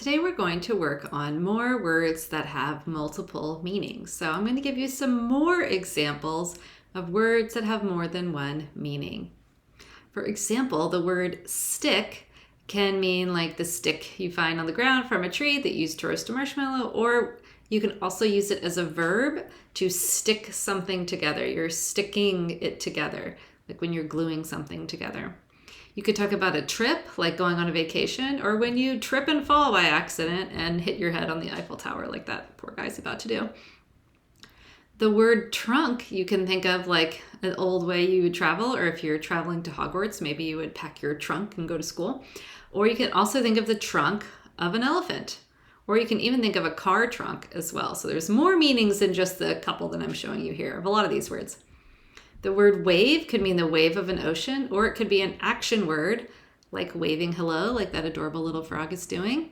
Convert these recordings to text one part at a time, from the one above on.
Today we're going to work on more words that have multiple meanings. So I'm going to give you some more examples of words that have more than one meaning. For example, the word stick can mean like the stick you find on the ground from a tree that you use to roast a marshmallow, or you can also use it as a verb to stick something together. You're sticking it together, like when you're gluing something together. You could talk about a trip, like going on a vacation, or when you trip and fall by accident and hit your head on the Eiffel Tower like that poor guy's about to do. The word trunk, you can think of like an old way you would travel, or if you're traveling to Hogwarts, maybe you would pack your trunk and go to school. Or you can also think of the trunk of an elephant, or you can even think of a car trunk as well. So there's more meanings than just the couple that I'm showing you here of a lot of these words. The word wave could mean the wave of an ocean, or it could be an action word like waving hello, like that adorable little frog is doing.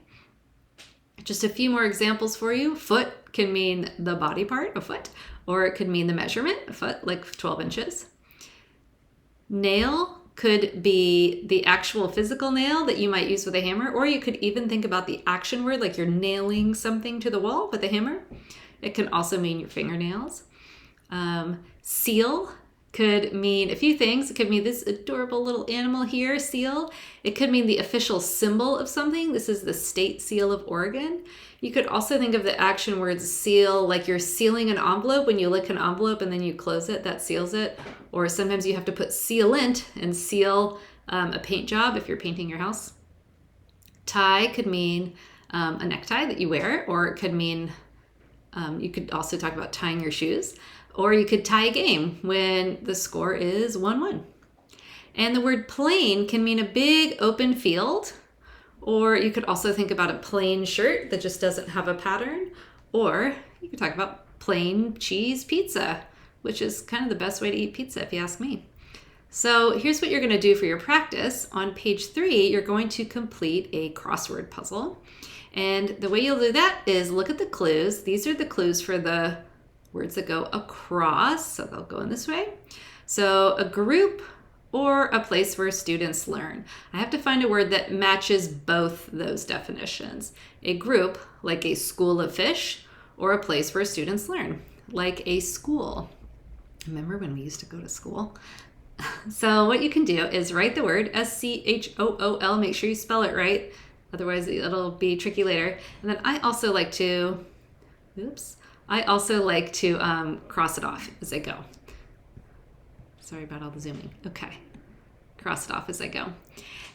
Just a few more examples for you. Foot can mean the body part, a foot, or it could mean the measurement, a foot, like 12 inches. Nail could be the actual physical nail that you might use with a hammer, or you could even think about the action word, like you're nailing something to the wall with a hammer. It can also mean your fingernails. Seal could mean a few things. It could mean this adorable little animal here, seal. It could mean the official symbol of something. This is the state seal of Oregon. You could also think of the action word seal, like you're sealing an envelope. When you lick an envelope and then you close it, that seals it. Or sometimes you have to put sealant and seal a paint job if you're painting your house. Tie could mean a necktie that you wear, or it could mean, you could also talk about tying your shoes. Or you could tie a game when the score is 1-1. And the word plain can mean a big open field, or you could also think about a plain shirt that just doesn't have a pattern, or you could talk about plain cheese pizza, which is kind of the best way to eat pizza if you ask me. So here's what you're going to do for your practice. On page 3, you're going to complete a crossword puzzle. And the way you'll do that is look at the clues. These are the clues for the words that go across, so they'll go in this way. So a group or a place where students learn. I have to find a word that matches both those definitions. A group, like a school of fish, or a place where students learn, like a school. Remember when we used to go to school? So what you can do is write the word S-C-H-O-O-L. Make sure you spell it right, otherwise it'll be tricky later. And then I also like to, cross it off as I go. Sorry about all the zooming. Okay, cross it off as I go.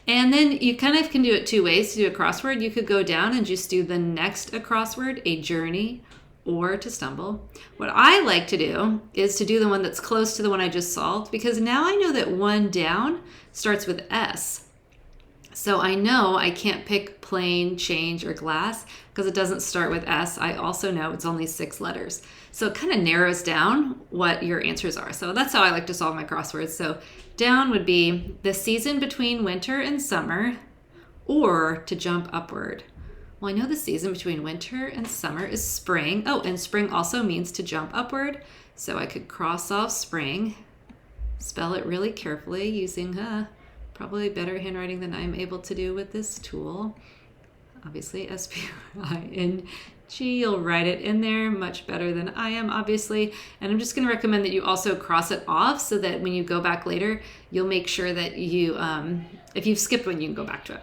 And then you kind of can do it two ways to do a crossword. You could go down and just do the next a crossword, a journey, or to stumble. What I like to do is to do the one that's close to the one I just solved, because now I know that one down starts with S. So I know I can't pick plain, change, or glass because it doesn't start with S. I also know it's only 6 letters. So it kind of narrows down what your answers are. So that's how I like to solve my crosswords. So down would be the season between winter and summer, or to jump upward. Well, I know the season between winter and summer is spring. Oh, and spring also means to jump upward. So I could cross off spring, spell it really carefully using probably better handwriting than I'm able to do with this tool. Obviously, S-P-R-I-N-G, you'll write it in there much better than I am, obviously. And I'm just gonna recommend that you also cross it off so that when you go back later, you'll make sure that you, if you've skipped one, you can go back to it.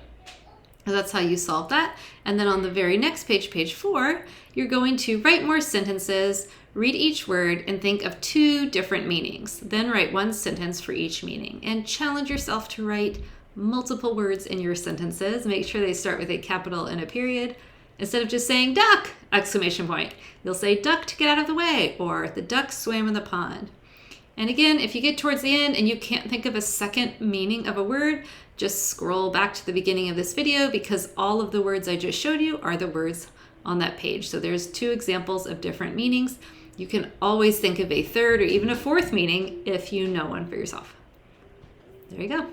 So that's how you solve that. And then on the very next page, page 4, you're going to write more sentences, read each word, and think of 2 different meanings. Then write 1 sentence for each meaning. And challenge yourself to write multiple words in your sentences. Make sure they start with a capital and a period. Instead of just saying duck, exclamation point, you'll say duck to get out of the way, or the duck swam in the pond. And again, if you get towards the end and you can't think of a second meaning of a word, just scroll back to the beginning of this video, because all of the words I just showed you are the words on that page. So there's 2 examples of different meanings. You can always think of a third or even a fourth meaning if you know one for yourself. There you go.